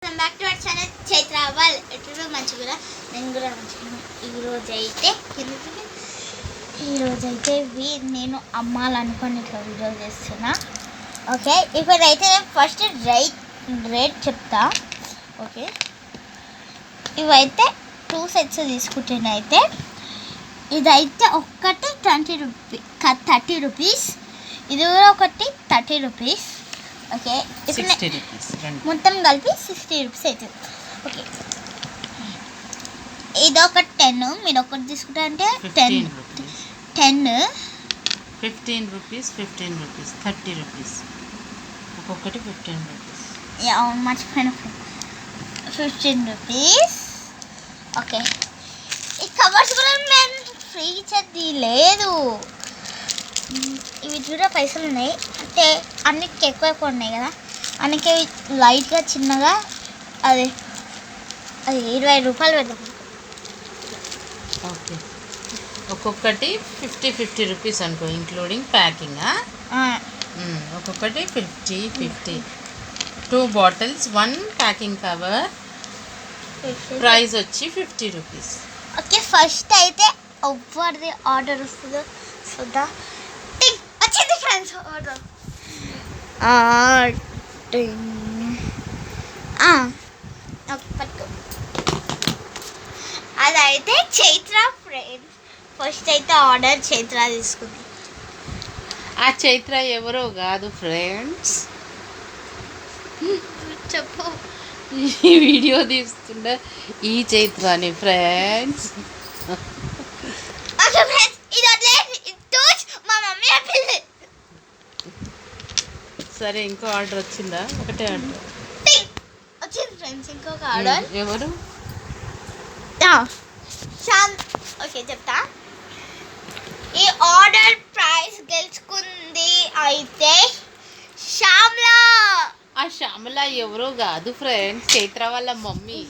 Back to our channel Chaitra wall ఎట్లా మంచిగా నేను కూడా మంచిగా ఈరోజైతే నేను అమ్మాలనుకొని ఇట్లా వీడియో చేస్తున్నా. ఓకే, ఇప్పుడైతే ఫస్ట్ రేట్ చెప్తా. ఓకే, ఇవైతే 2 సెట్స్ తీసుకుంటేనైతే ఇదైతే ఒక్కటి 30 రూపీస్, ఇది కూడా ఒకటి 30 రూపీస్. ఓకే, మొత్తం కలిపి 60 రూపీస్ అవుతుంది. ఓకే, ఇది ఒక 10, మీరు ఒకటి తీసుకుంటారంటే 15 రూపీస్ 30 రూపీస్ ఒక్కొక్కటి 15 రూపీస్. అవును, మర్చిపోయిన 15 రూపీస్. ఓకే, ఈ కవర్స్ కూడా మేము ఫ్రీ ఇచ్చేది లేదు. ఇవి కూడా పైసలు ఉన్నాయి, అంటే అన్నిటికి ఎక్కువ ఉన్నాయి కదా, అందుకే లైట్గా చిన్నగా అది 20 రూపాయలు పెడతాం. ఓకే, ఒక్కొక్కటి 50 రూపీస్ అనుకో, ఇంక్లూడింగ్ ప్యాకింగ్. ఒక్కొక్కటి 50 2 బాటిల్స్ 1 ప్యాకింగ్ కవర్, ప్రైస్ వచ్చి 50 రూపీస్. ఓకే, ఫస్ట్ అయితే ఎవరిది ఆర్డర్ వస్తుందో చూద్దాం. వచ్చింది ఫ్రెండ్స్ ఆర్డర్. పట్టుకో, అదైతే చైత్ర ఫ్రెండ్స్. ఫస్ట్ అయితే ఆర్డర్ చైత్ర తీసుకుంది. ఆ చైత్ర ఎవరో కాదు ఫ్రెండ్స్, చెప్పు. ఈ వీడియో తీస్తుండ ఈ చైత్రాని ఫ్రెండ్స్. సరే, ఇంకో ఆర్డర్ వచ్చిందా? ఒకటే ఆర్డర్ వచ్చింది ఫ్రెండ్స్, ఇంకొక ఆర్డర్. ఎవరు? ఓకే, చెప్తా. ఈ ఆర్డర్ ప్రైస్ గెలుచుకుంది అయితే శ్యామలా. ఆ శ్యామల ఎవరో కాదు ఫ్రెండ్స్, చైత్ర వాళ్ళ మమ్మీ.